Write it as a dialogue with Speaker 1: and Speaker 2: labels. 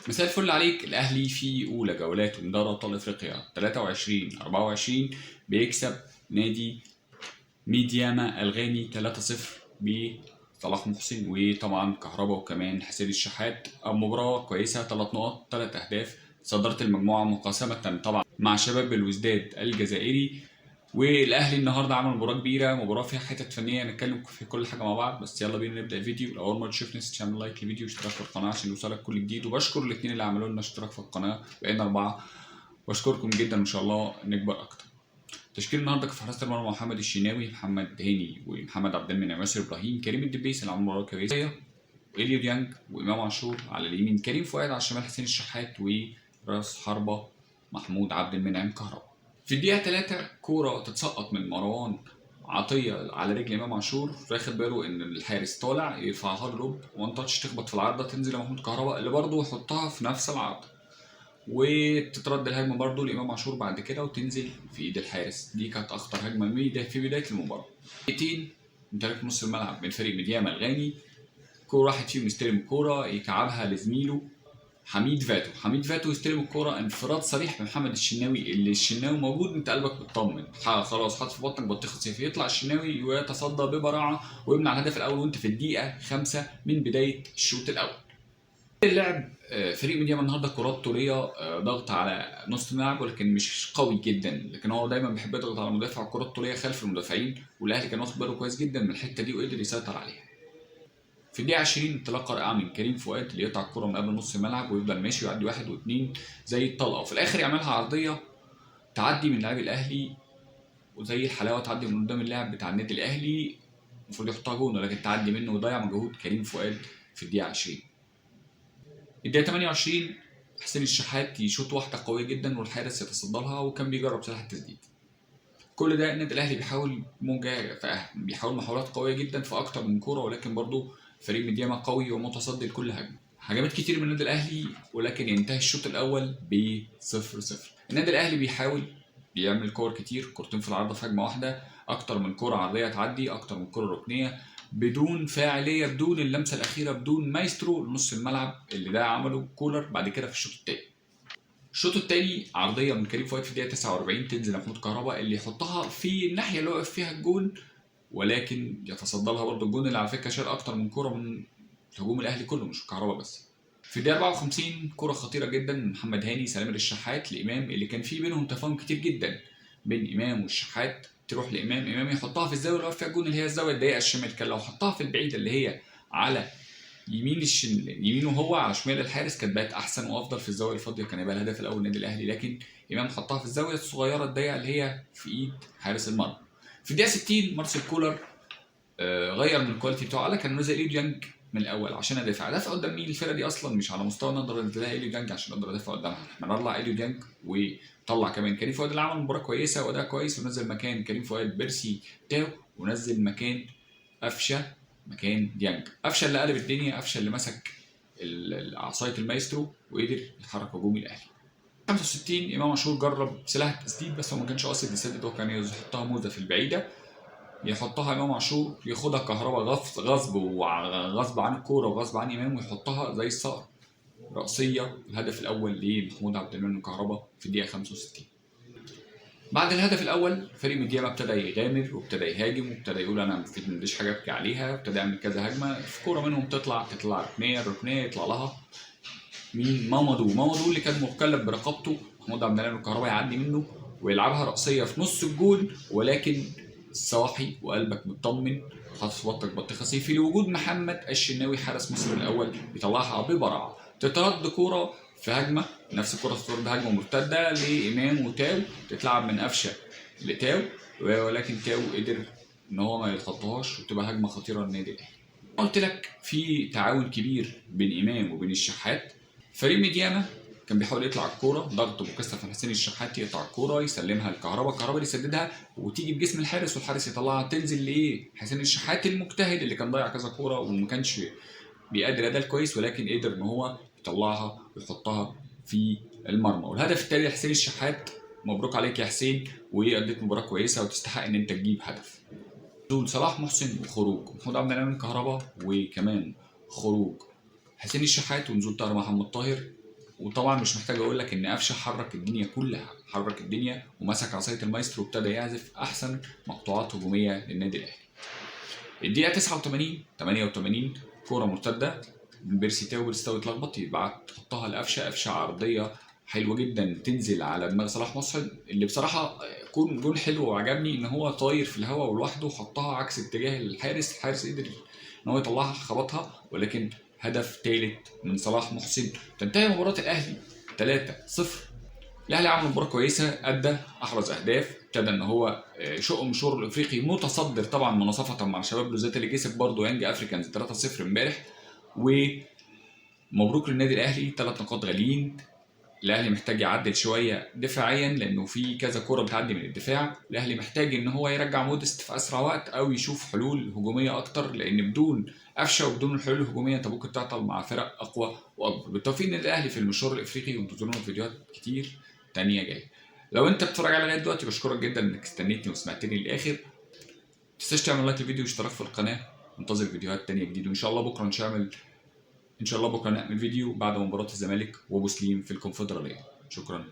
Speaker 1: مساء الفل عليك. الأهلي في أولى جولاته من دوري أبطال أفريقيا 23-24 بيكسب نادي ميدياما الغاني 3-0 بصلاح محسن وطبعا كهربا وكمان حسين الشحات. مباراة كويسة، 3 نقط 3 أهداف. صدرت المجموعة مقاسمة طبعا مع شباب الوزداد الجزائري. والاهلي النهارده عمل مباراه كبيره، مباراه فيها حتت فنيه، نتكلم في كل حاجه مع بعض. بس يلا بينا نبدا الفيديو. لو اول مره تشوفني تعمل لايك للفيديو واشتراك في القناه عشان يوصلك كل جديد، وبشكر الاثنين اللي عملوا لنا اشتراك في القناه، بقينا 4. بشكركم جدا، ان شاء الله نكبر اكتر. تشكيل النهارده في حراسه المرمى: محمد الشناوي، محمد هاني، ومحمد عبد المنعم، ياسر ابراهيم، كريم الدبيس اللي عمل مباراه كويسه، واليو ديانج وامام عاشور على اليمين، كريم فؤاد على الشمال، حسين الشحات، وراس حربه محمود عبد المنعم كهربا. في الدقيقة 3 كورة تتسقط من مروان عطية على رجل إمام عاشور، واخد باله إن الحارس طالع، يرفعها له وان تاتش، تخبط في العارضة، تنزل لمحمود كهربا اللي برضه يحطها في نفس العارضة، وتترد الهجمة برضه لإمام عاشور بعد كده وتنزل في إيد الحارس. دي كانت أخطر هجمة في بداية المباراة. دقيقتين امتلاك نص الملعب من فريق ميدياما الغاني، كورة واحد فيهم يستلم الكورة يكعبها لزميله حميد فاتو يستلم الكرة، انفراد صريح بمحمد الشناوي، اللي الشناوي موجود انت قلبك بتطمن، خلاص حاطط في بطنك بطيخه صيفي، يطلع الشناوي ويتصدى ببراعه ويمنع الهدف الاول وانت في الدقيقه 5 من بدايه الشوط الاول. اللعب فريق ميدياما النهارده كرات طوليه، ضغط على نص الملعب ولكن مش قوي جدا، لكن هو دايما بيحب يضغط على المدافع، الكرات الطوليه خلف المدافعين، والاهلي كان واخد باله كويس جدا من الحته دي وقدر يسيطر عليها. في الدقيقة 20 انطلاقة رائعة من كريم فؤاد اللي يقطع الكرة من قبل نص الملعب ويفضل ماشي ويعدي واحد واثنين زي الطلقة، وفي الآخر يعملها عرضية تعدي من لاعب الأهلي، وزي الحلاوة تعدي من قدام اللاعب بتاع النادي الأهلي، المفروض يحطها جون ولكن تعدي منه وضيع مجهود كريم فؤاد في الدقيقة 20. الدقيقة 28 حسين الشحات يشوط واحدة قوية جدا والحارس يتصدى لها، وكان بيجرب سلاح التسديد. كل ده النادي الأهلي بيحاول محاولات قوية جدا في أكتر من كورة، ولكن برضه فريق ميدياما قوي ومتصدي لكل هجمه. هجمات كتير من النادي الاهلي ولكن ينتهي الشوط الاول ب 0-0. النادي الاهلي بيحاول بيعمل كور كتير، كورتين في العارضه في هجمه واحده، اكتر من كوره عرضيه تعدي، اكتر من كوره ركنيه، بدون فاعليه، بدون اللمسه الاخيره، بدون مايسترو نص الملعب اللي ده عمله كولر بعد كده في الشوط الثاني. الشوط الثاني عرضيه من كريم فؤاد في الدقيقه 49 تنزل محمود كهربا اللي يحطها في الناحيه اللي واقف فيها الجون، ولكن يتصدى لها برضه الجون اللي على فكره شال اكتر من كوره من هجوم الاهلي كله مش كهربا بس. في الدقيقه 54 كوره خطيره جدا من محمد هاني سلام للشحات لامام، اللي كان في بينهم تفاهم كتير جدا بين امام والشحات، تروح لامام، امام يحطها في الزاويه اللي واقف فيها الجون اللي هي الزاويه الضيقه الشمال، كان لو حطها في البعيده اللي هي على يمينه هو على شمال الحارس كانت بقت احسن وافضل، في الزاويه الفاضيه كان يبقى الهدف الاول للنادي الاهلي، لكن امام حطها في الزاويه الصغيره الضيقه اللي هي في ايد حارس المرمى. في الدقيقه 60 مارسيل كولر غير من الكواليتي بتاعه، قال لك انا نازل اليو ديانج من الاول عشان ادافع قدام مين؟ الفرقه دي اصلا مش على مستوى نقدر نلاقي اليو ديانج عشان اقدر ادافع قدامها، احنا نطلع اليو ديانج وطلع كمان كريم فؤاد اللي عمل مباراه كويسه واداء كويس، ونزل مكان كريم فؤاد بيرسي تاو، ونزل مكان قفشه مكان ديانج. قفشه اللي قلب الدنيا، قفشه اللي مسك عصايه المايسترو وقدر يحرك هجوم الاهلي. 65 امام عاشور جرب سلاح التسديد بس هو ما كانش قاصد يسدد، هو كان يحطها موزه في البعيده، يحطها امام عاشور ياخدها كهربا غصب عن الكوره وغصب عن امام ويحطها زي الصقر رأسيه. الهدف الاول لمحمود عبد المنعم كهربا في الدقيقه 65. بعد الهدف الاول فريق ميدياما ابتدى يغامر وابتدى يهاجم وابتدى يقول انا ما عنديش حاجه ابكي عليها، ابتدى يعمل كذا هجمه، في كوره منهم تطلع ركنيه، الركنيه يطلع لها مين؟ مامادو اللي كان مكلف برقبته محمود عبد المنعم الكهربا يعدي منه ويلعبها رأسيه في نص الجول، ولكن صاحي وقلبك مطمن وحاطط في بطنك بطيخه صيفي لوجود محمد الشناوي حارس مصر الاول بيطلعها ببراعه، تترد كوره في هجمه، نفس الكوره تترد هجمه مرتده لامام وتاو، تتلعب من قفشه لتاو، ولكن تاو قدر ان هو ما يتخطاهاش وتبقى هجمه خطيره للنادي الاهلي. قلت لك في تعاون كبير بين امام وبين الشحات. فريق ميدياما كان بيحاول يطلع الكوره ضغط مكثف من حسين الشحات، يقطع الكوره يسلمها لكهربا، كهربا اللي يسددها وتيجي بجسم الحارس والحارس يطلعها تنزل لايه؟ حسين الشحات المجتهد اللي كان ضيع كذا كوره وما كانش بيأدي الاداء الكويس، ولكن قدر ان هو يطلعها ويحطها في المرمى. والهدف التالي لحسين الشحات، مبروك عليك يا حسين، واديت مباراه كويسه وتستحق ان انت تجيب هدف. نزول صلاح محسن وخروج محمود عبد المنعم كهربا، وكمان خروج حسين الشحات ونزول طاهر محمد طاهر، وطبعا مش محتاج اقول لك ان قفشه حرك الدنيا كلها، حرك الدنيا ومسك عصايه المايسترو وابتدى يعزف احسن مقطوعات هجوميه للنادي الاهلي. الدقيقه 89 88 كوره مرتده من بيرسي تاو، بيرسي تاو اتلخبط يبعت تحطها لقفشه، قفشه عرضيه حلوه جدا تنزل على دماغ صلاح محسن، اللي بصراحه جول حلو وعجبني ان هو طاير في الهواء ولوحده وحطها عكس اتجاه الحارس، الحارس قدر ان هو يطلعها خبطها، ولكن هدف ثالث من صلاح محسن. تنتهي مباراه الاهلي 3-0. الاهلي عمل مباراه كويسه، ادى، احرز اهداف، ابتدى ان هو شق مشوار الافريقي متصدر طبعا مناصفه مع شباب لوزات اللي كسب برضه يانج افريكانز 3-0 امبارح. ومبروك للنادي الاهلي، 3 نقاط غاليين. الاهلي محتاج يعدل شويه دفاعيا لانه في كذا كره بتعدي من الدفاع، الاهلي محتاج ان هو يرجع مودست في اسرع وقت او يشوف حلول هجوميه اكتر، لان بدون قفشه وبدون الحلول الهجوميه انت ممكن تعطل مع فرق اقوى واكبر. بالتوفيق للنادي الاهلي في المشوار الافريقي، وانتظرونا في فيديوهات كتير تانية جايه. لو انت بتتفرج على لغايه دلوقتي بشكرك جدا انك استنيتني وسمعتني للاخر. متنساش تعمل لايك للفيديو واشتراك في القناه، انتظر فيديوهات تانية جديده، وان شاء الله بكره نعمل فيديو بعد مباراه الزمالك وابو سليم في الكونفدراليه. شكرا.